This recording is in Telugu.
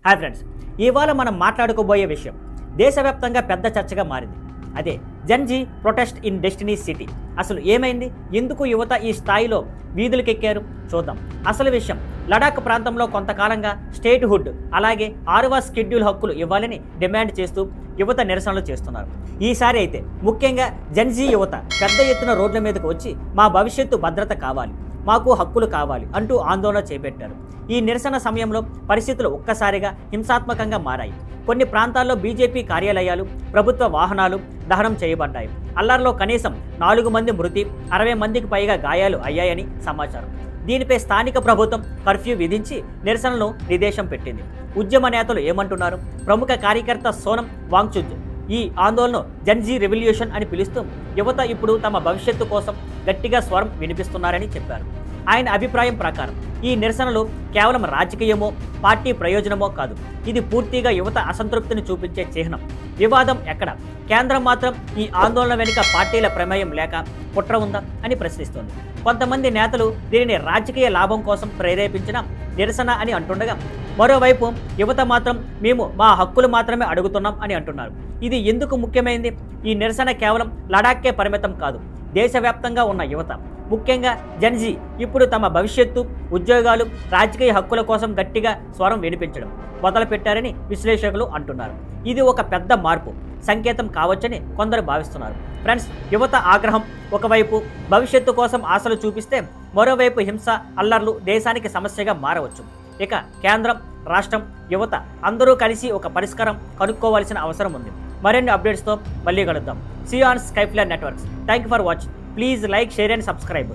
హాయ్ ఫ్రెండ్స్, ఇవాళ మనం మాట్లాడుకోబోయే విషయం దేశవ్యాప్తంగా పెద్ద చర్చగా మారింది. అదే Gen Z protest in destiny city. అసలు ఏమైంది? ఎందుకు యువత ఈ స్థాయిలో వీధులకెక్కారు? చూద్దాం. అసలు విషయం, లడాక్ ప్రాంతంలో కొంతకాలంగా స్టేట్ హుడ్ అలాగే 6వ షెడ్యూల్ హక్కులు ఇవ్వాలని డిమాండ్ చేస్తూ యువత నిరసనలు చేస్తున్నారు. ఈసారి అయితే ముఖ్యంగా జెన్జీ యువత పెద్ద ఎత్తున రోడ్ల మీదకు వచ్చి మా భవిష్యత్తు భద్రత కావాలి, మాకు హక్కులు కావాలి అంటూ ఆందోళన చేపట్టారు. ఈ నిరసన సమయంలో పరిస్థితులు ఒక్కసారిగా హింసాత్మకంగా మారాయి. కొన్ని ప్రాంతాల్లో బీజేపీ కార్యాలయాలు, ప్రభుత్వ వాహనాలు దహనం చేయబడ్డాయి. అల్లర్లో కనీసం 4 మంది మృతి, 60 మందికి పైగా గాయాలు అయ్యాయని సమాచారం. దీనిపై స్థానిక ప్రభుత్వం కర్ఫ్యూ విధించి నిరసనలను నిర్దేశం పెట్టింది. ఉద్యమ నేతలు ఏమంటున్నారు? ప్రముఖ కార్యకర్త సోనం వాంగ్చుక్ ఈ ఆందోళన జెన్జీ రెవల్యూషన్ అని పిలుస్తూ యువత ఇప్పుడు తమ భవిష్యత్తు కోసం గట్టిగా స్వరం వినిపిస్తున్నారని చెప్పారు. ఆయన అభిప్రాయం ప్రకారం ఈ నిరసనలు కేవలం రాజకీయమో పార్టీ ప్రయోజనమో కాదు, ఇది పూర్తిగా యువత అసంతృప్తిని చూపించే చిహ్నం. వివాదం ఎక్కడ? కేంద్రం మాత్రం ఈ ఆందోళన వెనుక పార్టీల ప్రమేయం లేక కుట్ర ఉందా అని ప్రశ్నిస్తోంది. కొంతమంది నేతలు దీనిని రాజకీయ లాభం కోసం ప్రేరేపించిన నిరసన అని అంటుండగా, మరోవైపు యువత మాత్రం మేము మా హక్కులు మాత్రమే అడుగుతున్నాం అని అంటున్నారు. ఇది ఎందుకు ముఖ్యమైంది? ఈ నిరసన కేవలం లడాక్కే పరిమితం కాదు. దేశవ్యాప్తంగా ఉన్న యువత, ముఖ్యంగా జెన్జీ ఇప్పుడు తమ భవిష్యత్తు, ఉద్యోగాలు, రాజకీయ హక్కుల కోసం గట్టిగా స్వరం వినిపించడం మొదలుపెట్టారని విశ్లేషకులు అంటున్నారు. ఇది ఒక పెద్ద మార్పు సంకేతం కావచ్చని కొందరు భావిస్తున్నారు. ఫ్రెండ్స్, యువత ఆగ్రహం ఒకవైపు భవిష్యత్తు కోసం ఆశలు చూపిస్తే, మరోవైపు హింస, అల్లర్లు దేశానికి సమస్యగా మారవచ్చు. ఇక కేంద్రం, రాష్ట్రం, యువత అందరూ కలిసి ఒక పరిష్కారం కనుక్కోవాల్సిన అవసరం ఉంది. మరిన్ని అప్డేట్స్తో మళ్ళీ కలుద్దాం. See you on Skyline Networks. Thank you for watching. Please like, share and subscribe.